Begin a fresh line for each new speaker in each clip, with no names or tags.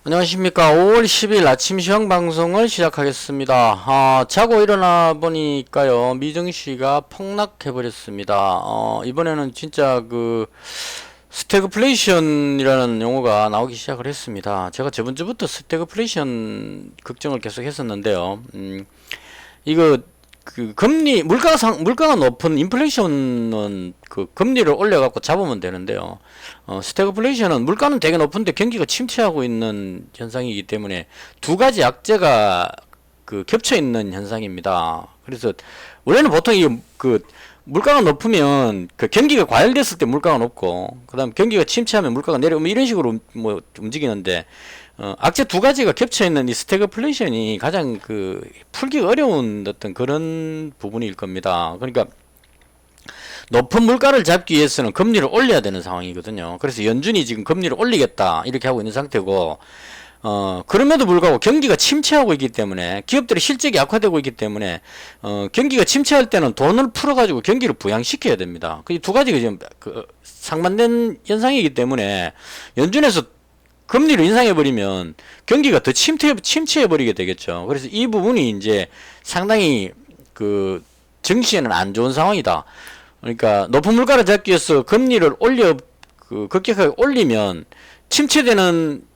안녕하십니까. 5월 10일 아침 시황 방송을 시작하겠습니다. 자고 일어나 보니까요, 미증시가 폭락해버렸습니다. 이번에는 진짜 스태그플레이션이라는 용어가 나오기 시작을 했습니다. 제가 저번주부터 스태그플레이션 걱정을 계속 했었는데요. 이거 물가가 높은 인플레이션은 금리를 올려갖고 잡으면 되는데요. 스태그플레이션은 물가는 되게 높은데 경기가 침체하고 있는 현상이기 때문에 두 가지 악재가 겹쳐 있는 현상입니다. 그래서 원래는 보통 물가가 높으면 경기가 과열됐을 때 물가가 높고, 그 다음 경기가 침체하면 물가가 내려오면 이런 식으로 움직이는데, 악재 두 가지가 겹쳐있는 이 스태그플레이션이 가장 풀기 어려운 어떤 그런 부분일 겁니다. 그러니까 높은 물가를 잡기 위해서는 금리를 올려야 되는 상황이거든요. 그래서 연준이 지금 금리를 올리겠다 이렇게 하고 있는 상태고, 그럼에도 불구하고 경기가 침체하고 있기 때문에, 기업들의 실적이 악화되고 있기 때문에, 경기가 침체할 때는 돈을 풀어가지고 경기를 부양시켜야 됩니다. 그 두 가지가 지금 상반된 현상이기 때문에 연준에서 금리를 인상해버리면 경기가 더 침체해버리게 되겠죠. 그래서 이 부분이 이제 상당히 증시에는 안 좋은 상황이다. 그러니까 높은 물가를 잡기 위해서 금리를 급격하게 올리면 침체되는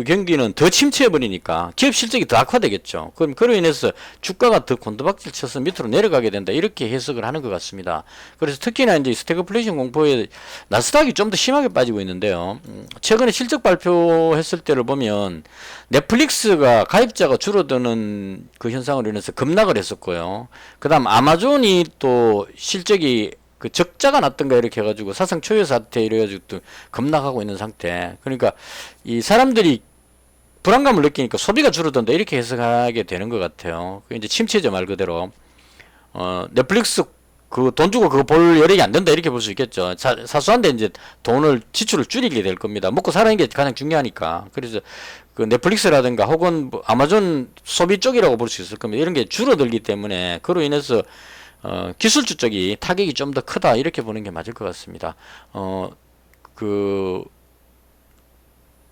경기는 더 침체해버리니까 기업 실적이 더 악화되겠죠. 그럼 그로 인해서 주가가 더 곤두박질 쳐서 밑으로 내려가게 된다. 이렇게 해석을 하는 것 같습니다. 그래서 특히나 이제 스태그플레이션 공포에 나스닥이 좀 더 심하게 빠지고 있는데요. 최근에 실적 발표했을 때를 보면 넷플릭스가 가입자가 줄어드는 그 현상으로 인해서 급락을 했었고요. 그 다음 아마존이 또 실적이 적자가 났던가 이렇게 해가지고 사상 초유 사태 이래가지고 또 급락하고 있는 상태. 그러니까 이 사람들이 불안감을 느끼니까 소비가 줄어든다 이렇게 해석하게 되는 것 같아요. 이제 침체죠, 말 그대로. 넷플릭스 돈 주고 그거 볼 여력이 안 된다 이렇게 볼 수 있겠죠. 사소한데 이제 지출을 줄이게 될 겁니다. 먹고 살아는 게 가장 중요하니까. 그래서 넷플릭스라든가 혹은 아마존 소비 쪽이라고 볼 수 있을 겁니다. 이런 게 줄어들기 때문에 그로 인해서 기술주 쪽이 타격이 좀 더 크다 이렇게 보는 게 맞을 것 같습니다.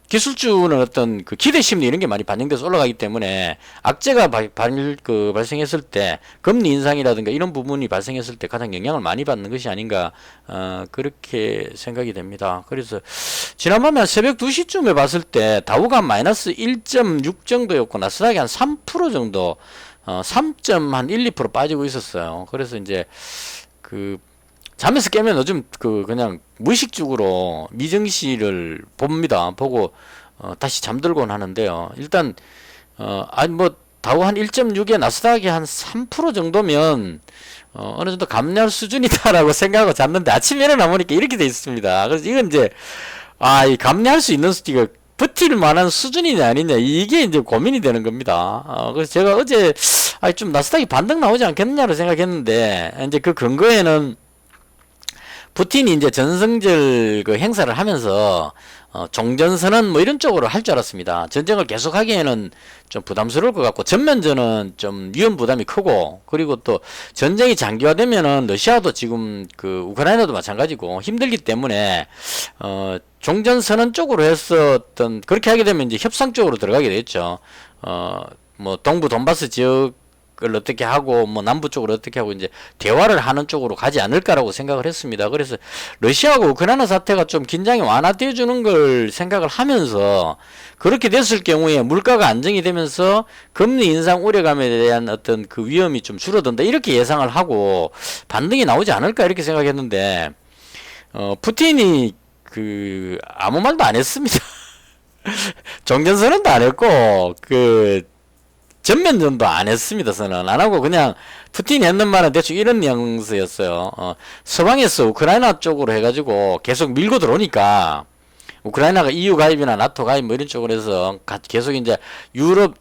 기술주는 어떤 기대 심리 이런 게 많이 반영돼서 올라가기 때문에 악재가 발생했을 때 금리 인상이라든가 이런 부분이 발생했을 때 가장 영향을 많이 받는 것이 아닌가 그렇게 생각이 됩니다. 그래서 지난밤에 한 새벽 2시쯤에 봤을 때 다우가 마이너스 1.6 정도였고 나스닥이 한 3% 정도 3.1~2% 빠지고 있었어요. 그래서 이제 잠에서 깨면 요즘 그냥 무의식적으로 미증시를 봅니다. 보고 다시 잠들곤 하는데요. 일단 다우 한 1.6에 나스닥이 한 3% 정도면 어느 정도 감내할 수준이다라고 생각하고 잤는데 아침에 일어나 보니까 이렇게 돼 있습니다. 그래서 이건 이제 이 감내할 수 있는 수치가 버틸 만한 수준이냐 아니냐 이게 이제 고민이 되는 겁니다. 그래서 제가 어제 좀 나스닥이 반등 나오지 않겠느냐로 생각했는데 이제 그 근거에는 푸틴이 이제 전승절 행사를 하면서 종전선언 뭐 이런 쪽으로 할 줄 알았습니다. 전쟁을 계속하기에는 좀 부담스러울 것 같고 전면전은 좀 위험 부담이 크고, 그리고 또 전쟁이 장기화되면은 러시아도 지금 우크라이나도 마찬가지고 힘들기 때문에 종전선언 쪽으로 했었던, 그렇게 하게 되면 이제 협상 쪽으로 들어가게 되겠죠. 뭐 동부 돈바스 지역을 어떻게 하고 뭐 남부 쪽으로 어떻게 하고 이제 대화를 하는 쪽으로 가지 않을까라고 생각을 했습니다. 그래서 러시아하고 우크라이나 사태가 좀 긴장이 완화되어 주는 걸 생각을 하면서, 그렇게 됐을 경우에 물가가 안정이 되면서 금리 인상 우려감에 대한 어떤 위험이 좀 줄어든다 이렇게 예상을 하고 반등이 나오지 않을까 이렇게 생각했는데 푸틴이 아무 말도 안 했습니다. 종전선언도 안 했고 전면전도 안 했습니다. 선언 안 하고 그냥 푸틴이 했는 말은 대충 이런 뉘앙스였어요. 서방에서 우크라이나 쪽으로 해가지고 계속 밀고 들어오니까 우크라이나가 EU 가입이나 나토 가입 뭐 이런 쪽으로 해서 계속 이제 유럽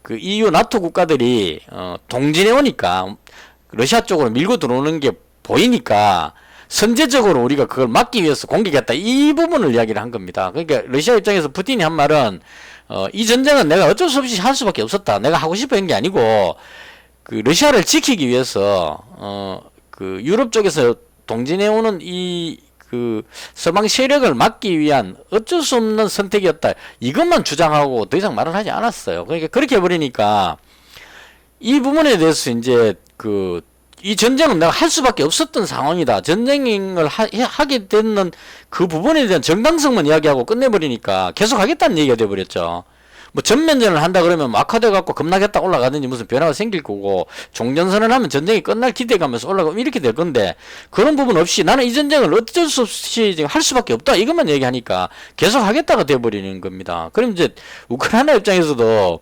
EU 나토 국가들이 동진해 오니까 러시아 쪽으로 밀고 들어오는 게 보이니까 선제적으로 우리가 그걸 막기 위해서 공격했다 이 부분을 이야기를 한 겁니다. 그러니까 러시아 입장에서 푸틴이 한 말은 이 전쟁은 내가 어쩔 수 없이 할 수밖에 없었다. 내가 하고 싶어 한 게 아니고 러시아를 지키기 위해서 유럽 쪽에서 동진해 오는 이 그 서방 세력을 막기 위한 어쩔 수 없는 선택이었다. 이것만 주장하고 더 이상 말을 하지 않았어요. 그러니까 그렇게 해버리니까 이 부분에 대해서 이제 이 전쟁은 내가 할 수밖에 없었던 상황이다. 전쟁을 하게 되는 그 부분에 대한 정당성만 이야기하고 끝내버리니까 계속 하겠다는 얘기가 돼버렸죠. 뭐 전면전을 한다 그러면 악화돼갖고 겁나겠다 올라가든지 무슨 변화가 생길 거고, 종전선언 하면 전쟁이 끝날 기대가면서 올라가면 이렇게 될 건데, 그런 부분 없이 나는 이 전쟁을 어쩔 수 없이 지금 할 수밖에 없다 이것만 얘기하니까 계속 하겠다가 돼버리는 겁니다. 그럼 이제 우크라이나 입장에서도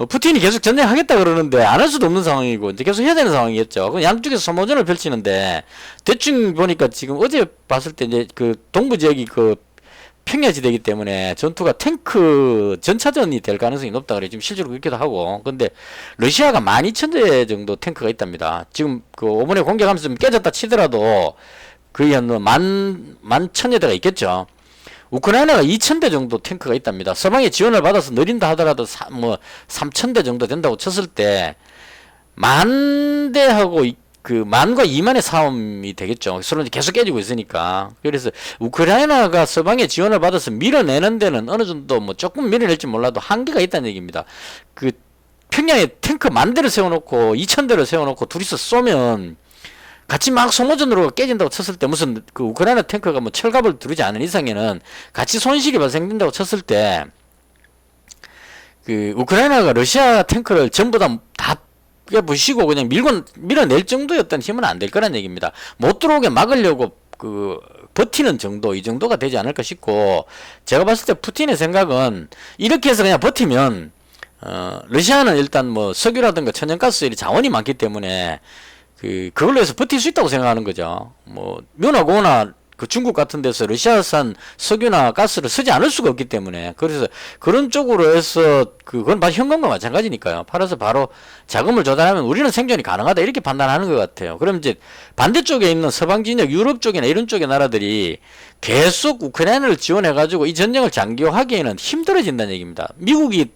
푸틴이 계속 전쟁하겠다 그러는데 안 할 수도 없는 상황이고 이제 계속 해야 되는 상황이겠죠. 그 양쪽에서 소모전을 펼치는데, 대충 보니까 지금 어제 봤을 때 이제 그 동부 지역이 그 평야지대이기 때문에 전투가 탱크 전차전이 될 가능성이 높다 그래. 지금 실제로 그렇기도 하고. 근데 러시아가 12,000대 정도 탱크가 있답니다. 지금 그 5번에 공격하면서 좀 깨졌다 치더라도 거의 한 11,000여대가 있겠죠. 우크라이나가 2,000대 정도 탱크가 있답니다. 서방의 지원을 받아서 느린다 하더라도 3,000대 정도 된다고 쳤을 때, 만 대하고 그 만과 2만의 싸움이 되겠죠. 서로 계속 깨지고 있으니까. 그래서 우크라이나가 서방의 지원을 받아서 밀어내는 데는 어느 정도 뭐 조금 밀어낼지 몰라도 한계가 있다는 얘기입니다. 그 평양에 탱크 10,000대를 세워놓고 2,000대를 세워놓고 둘이서 쏘면 같이 막 소모전으로 깨진다고 쳤을 때, 무슨 그 우크라이나 탱크가 뭐 철갑을 두르지 않은 이상에는 같이 손실이 발생된다고 쳤을 때, 그 우크라이나가 러시아 탱크를 전부 다 부시고 그냥 밀어낼 정도였던 힘은 안 될 거란 얘기입니다. 못 들어오게 막으려고 버티는 정도, 이 정도가 되지 않을까 싶고, 제가 봤을 때 푸틴의 생각은 이렇게 해서 그냥 버티면 러시아는 일단 뭐 석유라든가 천연가스 이 자원이 많기 때문에 그걸로 해서 버틸 수 있다고 생각하는 거죠. 뭐 면하고나 그 중국 같은 데서 러시아산 석유나 가스를 쓰지 않을 수가 없기 때문에, 그래서 그런 쪽으로 해서 그건 바로 현금과 마찬가지니까요. 팔아서 바로 자금을 조달하면 우리는 생존이 가능하다 이렇게 판단하는 것 같아요. 그럼 이제 반대쪽에 있는 서방 진영 유럽 쪽이나 이런 쪽의 나라들이 계속 우크라이나를 지원해가지고 이 전쟁을 장기화하기에는 힘들어진다는 얘기입니다. 미국이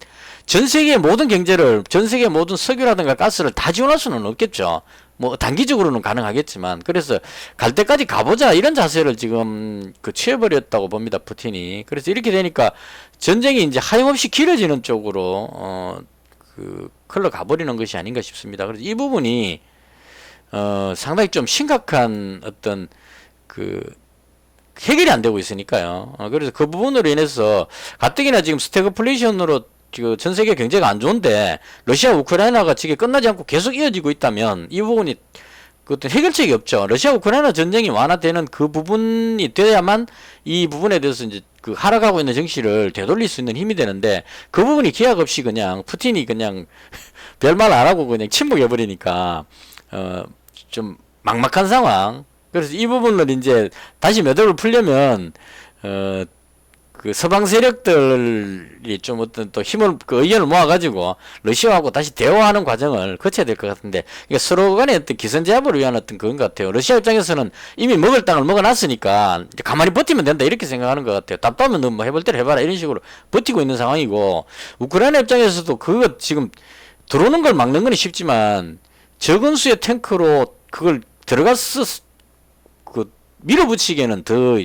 전 세계의 모든 경제를, 전 세계의 모든 석유라든가 가스를 다 지원할 수는 없겠죠. 뭐 단기적으로는 가능하겠지만, 그래서 갈 때까지 가보자 이런 자세를 지금 취해버렸다고 봅니다, 푸틴이. 그래서 이렇게 되니까 전쟁이 이제 하염없이 길어지는 쪽으로 흘러가 버리는 것이 아닌가 싶습니다. 그래서 이 부분이 상당히 좀 심각한 어떤 해결이 안 되고 있으니까요. 그래서 그 부분으로 인해서 가뜩이나 지금 스태그플레이션으로 전 세계 경제가 안 좋은데 러시아 우크라이나가 지금 끝나지 않고 계속 이어지고 있다면 이 부분이 어떤 해결책이 없죠. 러시아 우크라이나 전쟁이 완화되는 그 부분이 돼야만 이 부분에 대해서 이제 하락하고 있는 정치를 되돌릴 수 있는 힘이 되는데, 그 부분이 기약 없이 그냥 푸틴이 그냥 별말 안 하고 그냥 침묵해 버리니까 좀 막막한 상황. 그래서 이 부분을 이제 다시 매듭을 풀려면 서방 세력들이 좀 어떤 또 힘을, 의견을 모아가지고 러시아하고 다시 대화하는 과정을 거쳐야 될 것 같은데, 그러니까 서로 간의 어떤 기선제압을 위한 어떤 그런 것 같아요. 러시아 입장에서는 이미 먹을 땅을 먹어놨으니까 가만히 버티면 된다 이렇게 생각하는 것 같아요. 답답하면 너 뭐 해볼 대로 해봐라 이런 식으로 버티고 있는 상황이고, 우크라이나 입장에서도 그거 지금 들어오는 걸 막는 건 쉽지만 적은 수의 탱크로 그걸 들어가서 밀어붙이기에는 더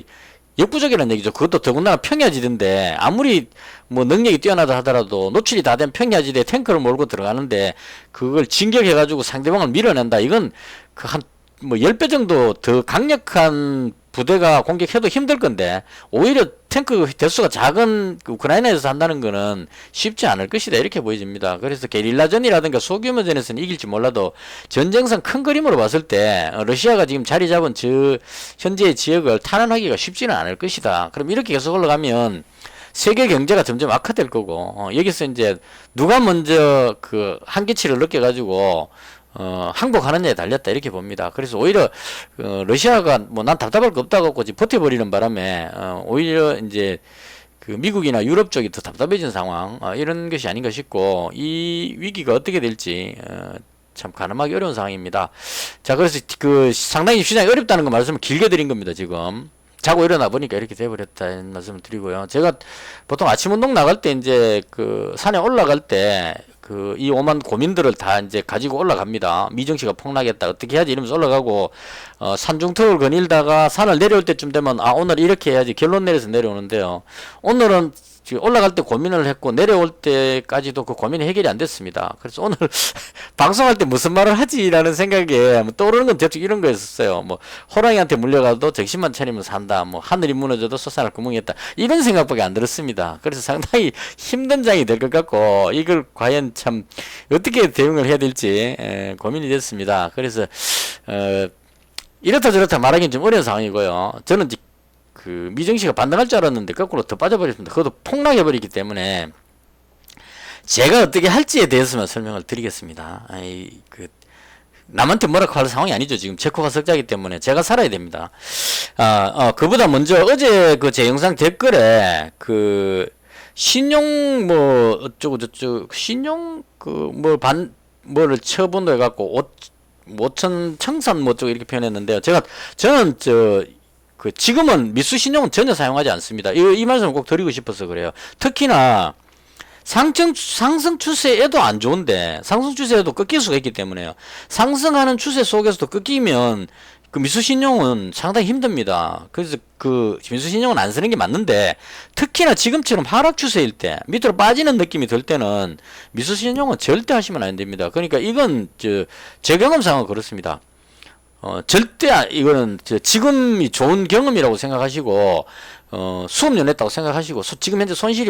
역부족이라는 얘기죠. 그것도 더군다나 평야지대인데 아무리 뭐 능력이 뛰어나다 하더라도 노출이 다 된 평야지대에 탱크를 몰고 들어가는데 그걸 진격해가지고 상대방을 밀어낸다. 이건 한 10배 정도 더 강력한 부대가 공격해도 힘들 건데, 오히려 탱크 대수가 작은 우크라이나에서 한다는 거는 쉽지 않을 것이다 이렇게 보여집니다. 그래서 게릴라전이라든가 소규모전에서는 이길지 몰라도 전쟁상 큰 그림으로 봤을 때 러시아가 지금 자리 잡은 현재의 지역을 탈환하기가 쉽지는 않을 것이다. 그럼 이렇게 계속 올라가면 세계 경제가 점점 악화될 거고, 여기서 이제 누가 먼저 한계치를 느껴가지고 항복하느냐에 달렸다 이렇게 봅니다. 그래서 오히려 러시아가 뭐 난 답답할 거 없다고 버텨버리는 바람에 오히려 이제 미국이나 유럽 쪽이 더 답답해진 상황, 이런 것이 아닌가 싶고, 이 위기가 어떻게 될지 참 가늠하기 어려운 상황입니다. 자, 그래서 상당히 시장이 어렵다는 거 말씀을 길게 드린 겁니다. 지금 자고 일어나 보니까 이렇게 돼버렸다는 말씀을 드리고요. 제가 보통 아침 운동 나갈 때 이제 산에 올라갈 때 이 오만 고민들을 다 이제 가지고 올라갑니다. 미정시가 폭락했다. 어떻게 해야지 이러면서 올라가고, 산중턱을 거닐다가 산을 내려올 때쯤 되면, 아, 오늘 이렇게 해야지 결론 내려서 내려오는데요. 오늘은 지금 올라갈 때 고민을 했고, 내려올 때까지도 그 고민이 해결이 안 됐습니다. 그래서 오늘 방송할 때 무슨 말을 하지라는 생각에 뭐 떠오르는 건 대충 이런 거였어요. 뭐, 호랑이한테 물려가도 정신만 차리면 산다. 뭐, 하늘이 무너져도 솟아날 구멍이 있다. 이런 생각밖에 안 들었습니다. 그래서 상당히 힘든 장이 될 것 같고, 이걸 과연 참 어떻게 대응을 해야 될지 고민이 됐습니다. 그래서 이렇다 저렇다 말하기는 좀 어려운 상황이고요. 저는 이제 그 미정씨가 반등할 줄 알았는데 거꾸로 더 빠져버렸습니다. 그것도 폭락해버리기 때문에 제가 어떻게 할지에 대해서만 설명을 드리겠습니다. 남한테 뭐라고 할 상황이 아니죠. 지금 제코가 석자이기 때문에 제가 살아야 됩니다. 그보다 먼저 어제 그 제 영상 댓글에 그 신용 뭐 어쩌고 저쩌고 신용 뭐를 처분도 해갖고 5천 청산 뭐 어쩌고 이렇게 표현했는데요. 저는 지금은 미수 신용은 전혀 사용하지 않습니다. 이 말씀을 꼭 드리고 싶어서 그래요. 특히나 상승 추세에도 안 좋은데, 상승 추세에도 꺾일 수가 있기 때문에요. 상승하는 추세 속에서도 꺾이면 그 미수신용은 상당히 힘듭니다. 그래서 그 미수신용은 안 쓰는 게 맞는데, 특히나 지금처럼 하락 추세일 때, 밑으로 빠지는 느낌이 들 때는 미수신용은 절대 하시면 안 됩니다. 그러니까 이건 제 경험상은 그렇습니다. 절대 이거는 지금이 좋은 경험이라고 생각하시고 수업료 냈다고 생각하시고 지금 현재 손실이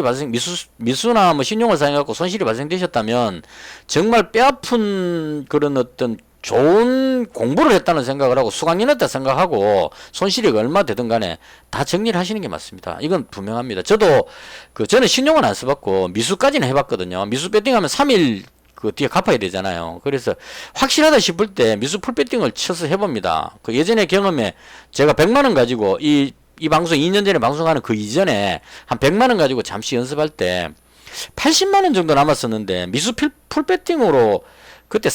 미수나 뭐 신용을 사용해갖고 손실이 발생되셨다면 정말 뼈아픈 그런 어떤 좋은 공부를 했다는 생각을 하고 수강료 냈다 생각하고 손실이 얼마 되든 간에 다 정리를 하시는 게 맞습니다. 이건 분명합니다. 저는 신용은 안 써봤고 미수까지는 해봤거든요. 미수 배팅하면 3일 그 뒤에 갚아야 되잖아요. 그래서 확실하다 싶을 때 미수 풀배팅을 쳐서 해봅니다. 그 예전에 경험에 제가 100만원 가지고 이 방송 2년 전에 방송하는 그 이전에 한 100만원 가지고 잠시 연습할 때 80만원 정도 남았었는데 미수 풀배팅으로 그때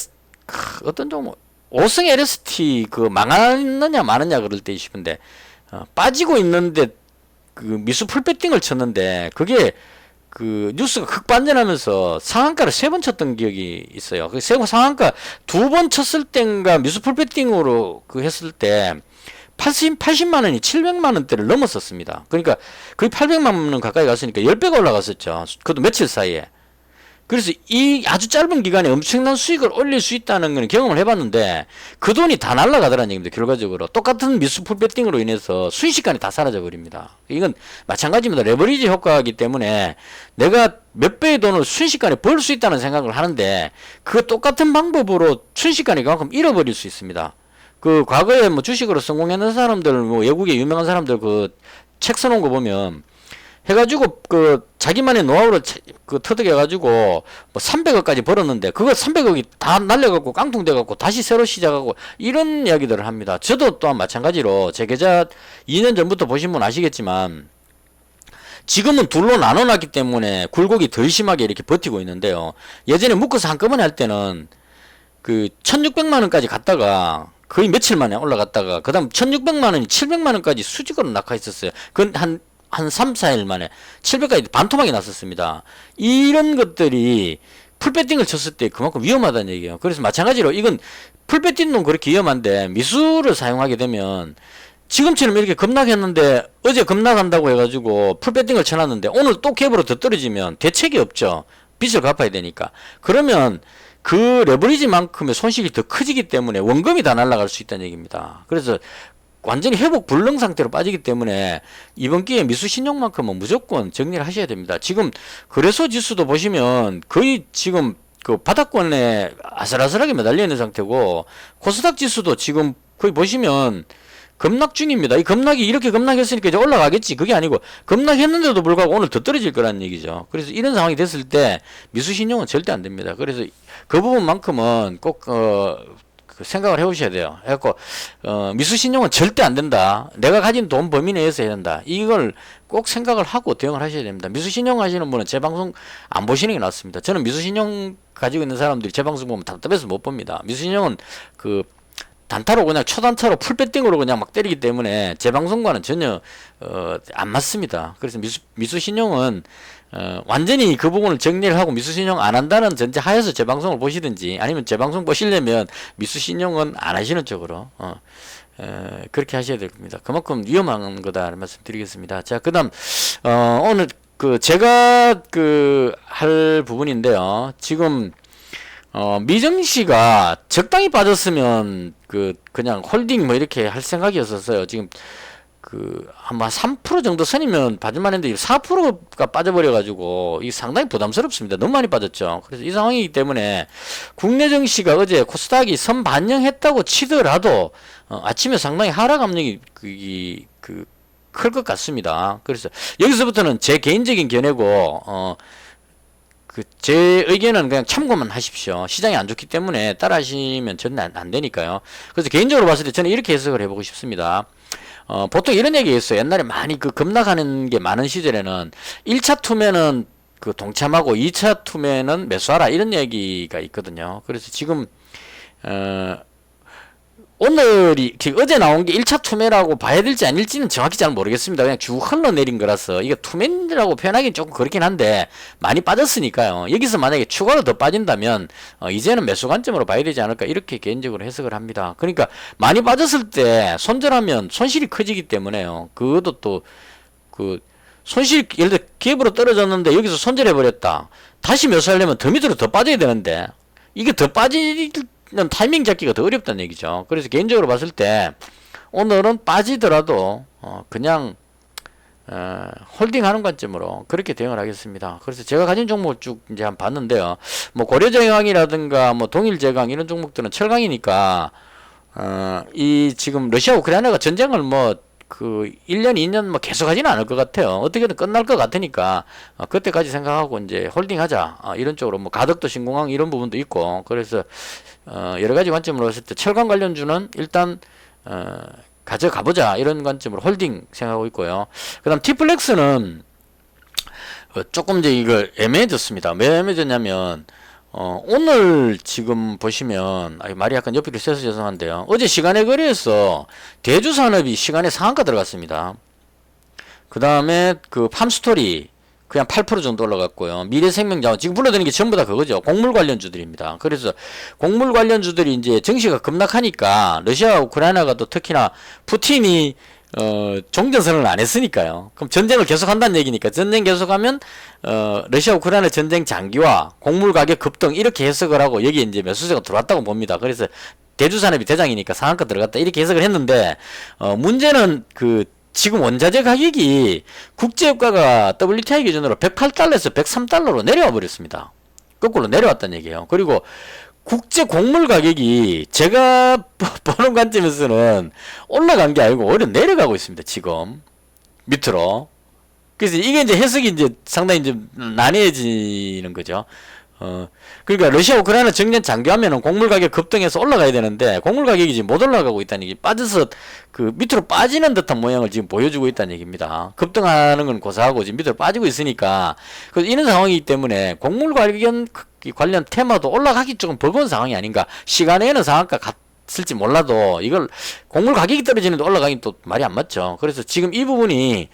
어떤 종목 5승 LST 그 망하느냐 마느냐 그럴 때 싶은데 빠지고 있는데 그 미수 풀배팅을 쳤는데 그게 그 뉴스가 극반전하면서 상한가를 3번 쳤던 기억이 있어요. 그 상한가 2번 쳤을 땐가 미수 풀배팅으로 그 했을 때 80만원이 700만원대를 넘었었습니다. 그러니까 거의 800만원 가까이 갔으니까 10배가 올라갔었죠. 그것도 며칠 사이에. 그래서 이 아주 짧은 기간에 엄청난 수익을 올릴 수 있다는 건 경험을 해봤는데 그 돈이 다 날아가더라는 얘기입니다. 결과적으로 똑같은 미수풀 배팅으로 인해서 순식간에 다 사라져 버립니다. 이건 마찬가지입니다. 레버리지 효과이기 때문에 내가 몇 배의 돈을 순식간에 벌 수 있다는 생각을 하는데 그 똑같은 방법으로 순식간에 그만큼 잃어버릴 수 있습니다. 그 과거에 뭐 주식으로 성공했는 사람들, 뭐 외국의 유명한 사람들 그 책 써놓은 거 보면 해가지고 그 자기만의 노하우를 그 터득해가지고 뭐 300억까지 벌었는데 그거 300억이 다 날려갖고 깡통돼갖고 다시 새로 시작하고 이런 이야기들을 합니다. 저도 또한 마찬가지로 제 계좌 2년 전부터 보신 분 아시겠지만 지금은 둘로 나눠놨기 때문에 굴곡이 덜 심하게 이렇게 버티고 있는데요. 예전에 묶어서 한꺼번에 할 때는 그 1600만원까지 갔다가 거의 며칠 만에 올라갔다가 그 다음 1600만원이 700만원까지 수직으로 낙하했었어요. 그건 한 3, 4일 만에 700까지 반토막이 났었습니다. 이런 것들이 풀배팅을 쳤을 때 그만큼 위험하다는 얘기예요. 그래서 마찬가지로 이건 풀배팅도 그렇게 위험한데 미수를 사용하게 되면 지금처럼 이렇게 급락했는데 어제 급락한다고 해가지고 풀배팅을 쳐놨는데 오늘 또 갭으로 더 떨어지면 대책이 없죠. 빚을 갚아야 되니까. 그러면 그 레버리지만큼의 손실이 더 커지기 때문에 원금이 다 날아갈 수 있다는 얘기입니다. 그래서 완전히 회복 불능 상태로 빠지기 때문에 이번 기회에 미수 신용만큼은 무조건 정리를 하셔야 됩니다. 지금 거래소 지수도 보시면 거의 지금 그 바닥권에 아슬아슬하게 매달려 있는 상태고 코스닥 지수도 지금 거의 보시면 급락 중입니다. 이 급락이 이렇게 급락했으니까 이제 올라가겠지. 그게 아니고 급락했는데도 불구하고 오늘 더 떨어질 거라는 얘기죠. 그래서 이런 상황이 됐을 때 미수 신용은 절대 안 됩니다. 그래서 그 부분만큼은 꼭 그 생각을 해보셔야 돼요. 해갖고 미수신용은 절대 안 된다. 내가 가진 돈 범위 내에서 해야 된다. 이걸 꼭 생각을 하고 대응을 하셔야 됩니다. 미수신용 하시는 분은 제 방송 안 보시는 게 낫습니다. 저는 미수신용 가지고 있는 사람들이 제 방송 보면 답답해서 못 봅니다. 미수신용은 그 단타로 그냥 초단타로 풀배팅으로 그냥 막 때리기 때문에 재방송과는 전혀 안 맞습니다. 그래서 미수신용은 완전히 그 부분을 정리를 하고 미수신용 안 한다는 전제 하에서 재방송을 보시든지 아니면 재방송 보시려면 미수신용은 안 하시는 쪽으로 그렇게 하셔야 될 겁니다. 그만큼 위험한 거다 말씀드리겠습니다. 자, 그다음 오늘 제가 할 부분인데요. 지금 미정씨가 적당히 빠졌으면 그냥 홀딩 뭐 이렇게 할 생각이었었어요. 지금 아마 3% 정도 선이면 빠질만 했는데 4%가 빠져버려가지고 이게 상당히 부담스럽습니다. 너무 많이 빠졌죠. 그래서 이 상황이기 때문에 국내 증시가 어제 코스닥이 선 반영했다고 치더라도 아침에 상당히 하락 압력이 클 것 같습니다. 그래서 여기서부터는 제 개인적인 견해고 제 의견은 그냥 참고만 하십시오. 시장이 안 좋기 때문에 따라 하시면 전혀 안 되니까요. 그래서 개인적으로 봤을 때 저는 이렇게 해석을 해보고 싶습니다. 보통 이런 얘기 했어요. 옛날에 많이 급락하는 게 많은 시절에는 1차 투매는 동참하고 2차 투매는 매수하라 이런 얘기가 있거든요. 그래서 지금 오늘이 어제 나온 게 1차 투매라고 봐야 될지 아닐지는 정확히 잘 모르겠습니다. 그냥 쭉 흘러내린 거라서 이게 투매라고 표현하기는 조금 그렇긴 한데 많이 빠졌으니까요. 여기서 만약에 추가로 더 빠진다면 이제는 매수 관점으로 봐야 되지 않을까 이렇게 개인적으로 해석을 합니다. 그러니까 많이 빠졌을 때 손절하면 손실이 커지기 때문에요. 그것도 또 손실 예를 들어 기업으로 떨어졌는데 여기서 손절해버렸다. 다시 매수하려면 더 밑으로 더 빠져야 되는데 이게 더 빠질 타이밍 잡기가 더 어렵다는 얘기죠. 그래서 개인적으로 봤을 때 오늘은 빠지더라도 그냥 홀딩하는 관점으로 그렇게 대응을 하겠습니다. 그래서 제가 가진 종목을 쭉 이제 한번 봤는데요. 뭐 고려제강이라든가 뭐 동일제강 이런 종목들은 철강이니까 이 지금 러시아 우크라이나가 전쟁을 뭐 1년, 2년 뭐 계속 하지는 않을 것 같아요. 어떻게든 끝날 것 같으니까, 그때까지 생각하고 이제 홀딩 하자. 이런 쪽으로 뭐 가덕도 신공항 이런 부분도 있고, 그래서, 여러 가지 관점으로 봤을 때 철강 관련주는 일단, 가져가보자. 이런 관점으로 홀딩 생각하고 있고요. 그 다음 T플렉스는, 조금 이제 이거 애매해졌습니다. 왜 애매해졌냐면, 오늘 지금 보시면, 말이 약간 옆으로 새서 죄송한데요. 어제 시간의 거래에서 대주산업이 시간에 상한가 들어갔습니다. 그 다음에 팜스토리, 그냥 8% 정도 올라갔고요. 미래생명자원, 지금 불러드리는 게 전부 다 그거죠. 곡물 관련주들입니다. 그래서 곡물 관련주들이 이제 증시가 급락하니까 러시아, 우크라이나가 또 특히나 푸틴이 종전선언을 안 했으니까요. 그럼 전쟁을 계속 한다는 얘기니까 전쟁 계속하면 러시아 우크라이나 전쟁 장기화, 곡물 가격 급등 이렇게 해석을 하고 여기에 이제 매수세가 들어왔다고 봅니다. 그래서 대주산업이 대장이니까 상한가 들어갔다 이렇게 해석을 했는데 문제는 지금 원자재 가격이 국제유가가 WTI 기준으로 108달러에서 103달러로 내려와 버렸습니다. 거꾸로 내려왔다는 얘기예요. 그리고 국제 곡물 가격이 제가 보는 관점에서는 올라간 게 아니고 오히려 내려가고 있습니다. 지금 밑으로. 그래서 이게 이제 해석이 이제 상당히 이제 난해해지는 거죠. 그러니까 러시아 우크라이나 정년 장기화면은 곡물 가격 급등해서 올라가야 되는데 곡물 가격이 지금 못 올라가고 있다는 얘기, 빠져서 밑으로 빠지는 듯한 모양을 지금 보여주고 있다는 얘기입니다. 급등하는 건 고사하고 지금 밑으로 빠지고 있으니까 그래서 이런 상황이기 때문에 곡물 관련 테마도 올라가기 조금 버거운 상황이 아닌가. 시간에는 상한가 갔을지 몰라도 이걸 곡물 가격이 떨어지는데 올라가긴 또 말이 안 맞죠. 그래서 지금 이 부분이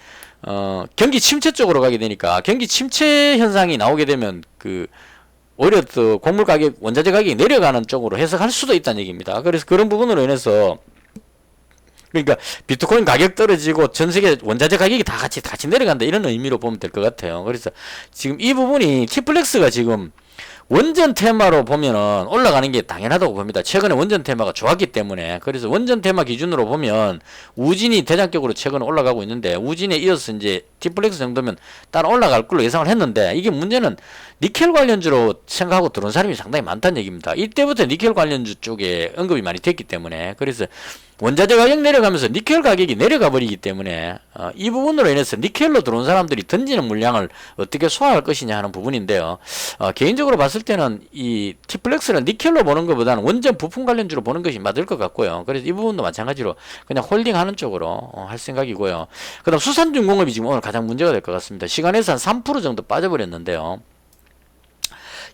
경기 침체 쪽으로 가게 되니까 경기 침체 현상이 나오게 되면 오히려 또 곡물 가격, 원자재 가격이 내려가는 쪽으로 해석할 수도 있다는 얘기입니다. 그래서 그런 부분으로 인해서 그러니까 비트코인 가격 떨어지고 전 세계 원자재 가격이 다 같이 내려간다 이런 의미로 보면 될 것 같아요. 그래서 지금 이 부분이 T플렉스가 지금 원전 테마로 보면은 올라가는 게 당연하다고 봅니다. 최근에 원전 테마가 좋았기 때문에. 그래서 원전 테마 기준으로 보면 우진이 대장격으로 최근에 올라가고 있는데 우진에 이어서 이제 T플렉스 정도면 따라 올라갈 걸로 예상을 했는데 이게 문제는 니켈 관련주로 생각하고 들어온 사람이 상당히 많다는 얘기입니다. 이때부터 니켈 관련주 쪽에 언급이 많이 됐기 때문에. 그래서 원자재 가격 내려가면서 니켈 가격이 내려가 버리기 때문에 이 부분으로 인해서 니켈로 들어온 사람들이 던지는 물량을 어떻게 소화할 것이냐 하는 부분인데요. 개인적으로 봤을 때는 이 T플렉스는 니켈로 보는 것보다는 원전 부품 관련주로 보는 것이 맞을 것 같고요. 그래서 이 부분도 마찬가지로 그냥 홀딩하는 쪽으로 할 생각이고요. 그 다음 수산중공업이 지금 오늘 가장 문제가 될 것 같습니다. 시간에서 한 3% 정도 빠져버렸는데요.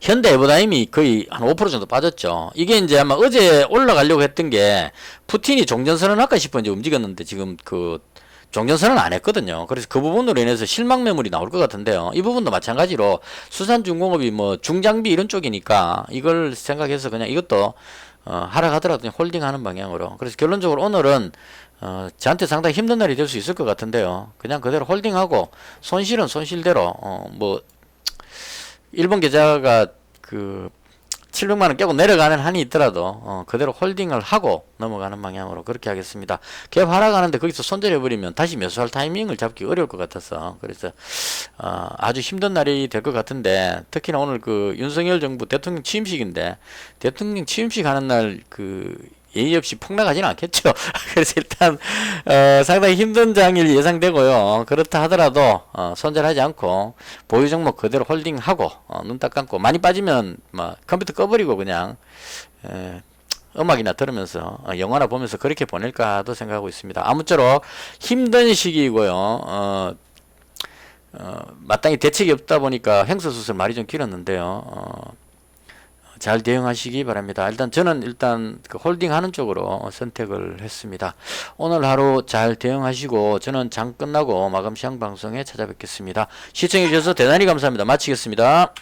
현대 에버다임이 거의 한 5% 정도 빠졌죠. 이게 이제 아마 어제 올라가려고 했던 게 푸틴이 종전선언 할까 싶어 이제 움직였는데 지금 그 종전선언 안 했거든요. 그래서 그 부분으로 인해서 실망 매물이 나올 것 같은데요. 이 부분도 마찬가지로 수산중공업이 뭐 중장비 이런 쪽이니까 이걸 생각해서 그냥 이것도 하락하더라도 그냥 홀딩하는 방향으로. 그래서 결론적으로 오늘은 저한테 상당히 힘든 날이 될 수 있을 것 같은데요. 그냥 그대로 홀딩하고 손실은 손실대로 뭐 일본 계좌가 그 700만 원 깨고 내려가는 한이 있더라도 그대로 홀딩을 하고 넘어가는 방향으로 그렇게 하겠습니다. 갭 하락하는데 거기서 손절해 버리면 다시 매수할 타이밍을 잡기 어려울 것 같아서 그래서 아주 힘든 날이 될 것 같은데 특히나 오늘 그 윤석열 정부 대통령 취임식인데 대통령 취임식 하는 날 그 예의 없이 폭락하지는 않겠죠. 그래서 일단 상당히 힘든 장일 예상되고요. 그렇다 하더라도 손절하지 않고 보유 종목 그대로 홀딩하고 눈 딱 감고 많이 빠지면 막 컴퓨터 꺼버리고 그냥 음악이나 들으면서 영화나 보면서 그렇게 보낼까도 생각하고 있습니다. 아무쪼록 힘든 시기이고요. 마땅히 대책이 없다 보니까 횡설수설 말이 좀 길었는데요. 잘 대응하시기 바랍니다. 저는 일단 그 홀딩하는 쪽으로 선택을 했습니다. 오늘 하루 잘 대응하시고 저는 장 끝나고 마감 시황 방송에 찾아뵙겠습니다. 시청해 주셔서 대단히 감사합니다. 마치겠습니다.